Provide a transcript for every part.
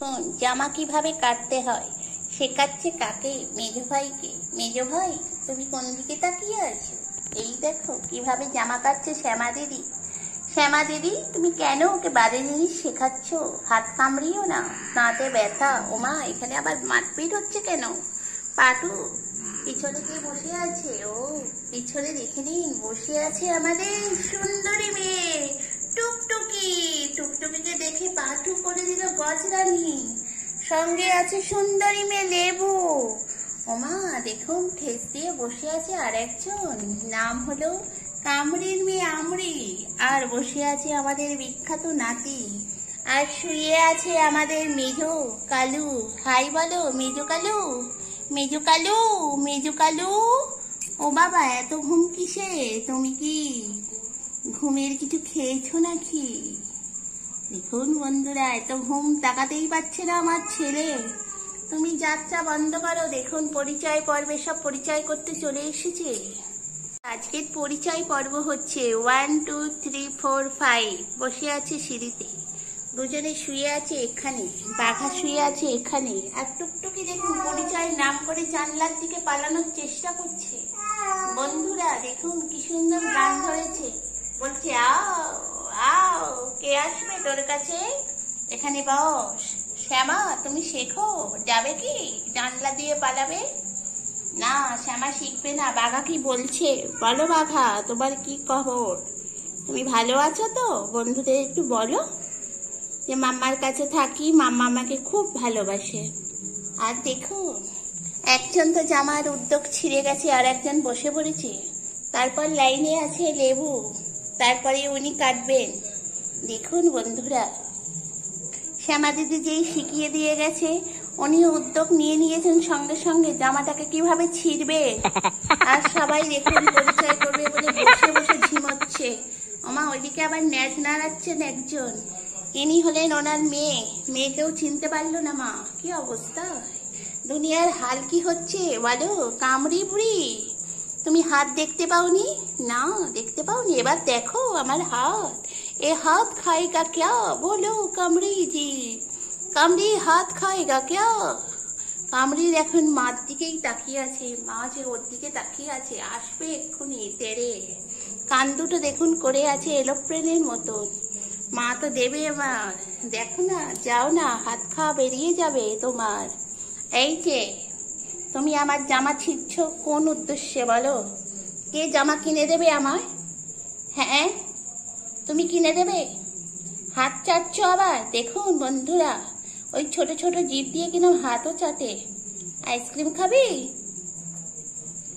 দেখুন জামা কিভাবে কাটতে হয় শেখাচ্ছে কাকে? মেজো ভাইকে। মেজো ভাই তুমি কোন দিকে তাকিয়ে আছো? এই দেখো কিভাবে জামা কাটছে শ্যামা দিদি। শ্যামা দিদি তুমি কেন ওকে বাজে জিনিস শেখাচ্ছ? হাত কামড়িও না, দাঁতে ব্যথা। ওমা এখানে আবার মারপিট হচ্ছে কেন? পাটু পিছনে কে বসে আছে? ও পিছনে দেখে নিন, বসে আছে আমাদের সুন্দরী মেয়ে টুকটুকি। টুকটুকিকে দেখে পাটু করে দিল গজরানি। সঙ্গে আছে সুন্দরী মেয়ে লেবু। ওমা দেখুন ঠেস দিয়ে বসে আছে আর একজন, নাম হলো কামড়ির মেয়ে আমরি। আর বসে আছে আমাদের বিখ্যাত নাতি। আর শুয়ে আছে আমাদের মেজো কালু। হাই বলো মেজো কালু। মেজো কালু, মেজো কালু। ও বাবা এত ঘুম কিসে? তুমি কি ঘুমের কিছু খেয়েছো নাকি? দেখুন বন্ধুরা এত ঘুম তাকাতেই পারছে না আমার ছেলে। তুমি যাত্রা বন্ধ করো। দেখুন পরিচয় পর্বে সব পরিচয় করতে চলে এসেছে। আজকের পরিচয় পর্ব হচ্ছে 1 2 3 4 5। বসে আছে সিঁড়িতে, দুজনে শুয়ে আছে এখানে, বাঘা শুয়ে আছে এখানে। আর টুকটুকি দেখুন পরিচয় নাম করে জানলার দিকে পালানোর চেষ্টা করছে। বন্ধুরা দেখুন কি সুন্দর গান ধরেছে, বলছে আও আও কে আসবে তোর কাছে, এখানে বস। শ্যামা তুমি শেখো, যাবে কি জানলা দিয়ে পালাবে? না শ্যামা শিখবে না। বাঘা কি বলছে বলো? বাঘা তোমার কি খবর? তুমি ভালো আছো তো? বন্ধুদের একটু বলো যে মাম্মার কাছে থাকি, মাম্মা আমাকে খুব ভালোবাসে। আর দেখুন একজন তো জামার উদ্যোগ ছিঁড়ে গেছে, আর একজন বসে পড়েছে। তারপর লাইনে আছে লেবু, তারপরে উনি কাটবেন। দেখুন বন্ধুরা শ্যামা দিদি যেই শিখিয়ে দিয়ে গেছে, উনি উদ্যোগ নিয়ে নিয়েছেন সঙ্গে সঙ্গে জামাটাকে কিভাবে ছিঁড়বে। আর সবাই দেখুন পরিচয় করবে বলে বসে বসে ঝিমোচ্ছে। ওমা ওইদিকে আবার ন্যাচ নাড়াচ্ছেন একজন, ইনি হলেন ওনার মেয়ে। মেয়েকেও চিনতে পারলো না। মা কি অবস্থা, দুনিয়ার হাল কি হচ্ছে বলো? কামড়ি বুড়ি তুমি হাত দেখতে পাওনি? না দেখতে পাওনি, এবার দেখো আমার হাত। এ হাত খাएगा क्या? बोलो কামড়ি জি, কামড়ি হাত খাएगा क्या? কামড়ির এখন মার দিকেই তাকিয়ে আছে, মা যে ওর দিকে তাকিয়ে আছে, আসবে এক্ষুনি তেরে। কান দুটো দেখুন করে আছে এলোপ্রেনের মতন। মা তো দেবে আমার, দেখো না, যাও না, হাত খাওয়া বেরিয়ে যাবে তোমার। এই যে তুমি আমার জামা ছিঁড়ছ কোন উদ্দেশ্যে বলো? কে জামা কিনে দেবে আমায়? হ্যাঁ তুমি কিনে দেবে? হাত চাটছ আবার। দেখুন বন্ধুরা ওই ছোট ছোট জিভ দিয়ে কিনা হাতও চাটে। আইসক্রিম খাবি?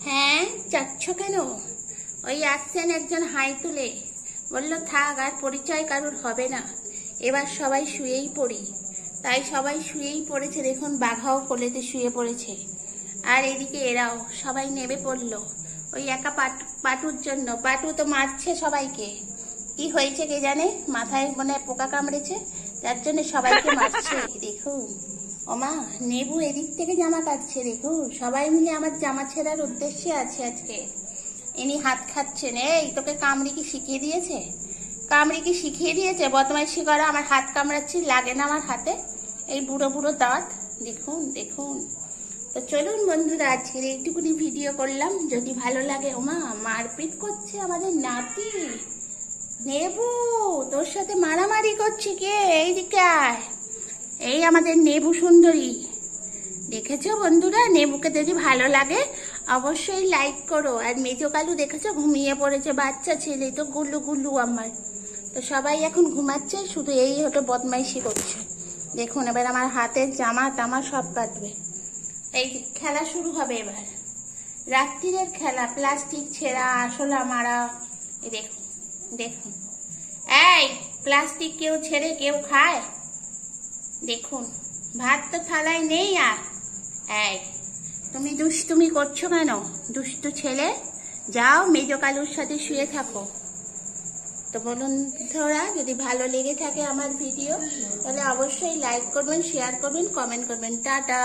হ্যাঁ চাটছ কেন? ওই আসছেন একজন হাই তুলে, বলল থাক আর পরিচয় কারুর হবে না, এবার সবাই শুয়েই পড়ি। তাই সবাই শুয়েই পড়েছে। দেখুন বাঘাও কোলেতে শুয়ে পড়েছে। আর এদিকে এরাও সবাই নেমে পড়লো ওই একা পাটুর জন্য। পাটু তো মারছে সবাইকে, কি হয়েছে কে জানে, মাথায় মনে পোকা কামড়েছে, যার জন্য সবাইকে মারছে। দেখুন ওমা নেবু এদিক থেকে জামা কাটছে। দেখুন সবাই মিলে আমার জামা ছেঁড়ার উদ্দেশ্যে আছে আজকে। ইনি হাত খাচ্ছেন। এই তোকে কামড়ি কি শিখিয়ে দিয়েছে? কামড়ি কি শিখিয়ে দিয়েছে বদমাইশি করা? আমার হাত কামড়াচ্ছি, লাগে না আমার হাতে? এই বুড়ো বুড়ো দাঁত। দেখুন দেখুন। তো চলুন বন্ধুরা আজকের এইটুকুনি ভিডিও করলাম, যদি ভালো লাগে। ওমা মারপিট করছে আমাদের নাতি। নেবু তোর সাথে মারামারি করছে কে? এইদিকে আয়। এই আমাদের নেবু সুন্দরী। দেখেছো বন্ধুরা, নেবুকে যদি ভালো লাগে অবশ্যই লাইক করো। আর মেজো কালু দেখেছো ঘুমিয়ে পড়েছে, বাচ্চা ছেলে তো গুল্লু গুল্লু আমার। তো সবাই এখন ঘুমাচ্ছে, শুধু এই হলো বদমাইশি করছে। দেখুন এবার আমার হাতের জামা টামা সব কাটবে। এই খেলা শুরু হবে এবার, রাত্রিরের খেলা। প্লাস্টিক ছেঁড়া, আশলা মারা। দেখুন দেখুন, এই প্লাস্টিক কেউ ছেড়ে কেউ খায়? দেখুন ভাত তো থালায় নেই। আর এই তুমি দুষ্টুমি করছো কেন? দুষ্টু ছেলে, যাও মেজো কালুর সাথে শুয়ে থাকো। তো বলুন ধরা যদি ভালো লেগে থাকে আমার ভিডিও, তাহলে অবশ্যই লাইক করবেন, শেয়ার করবেন, কমেন্ট করবেন। টাটা।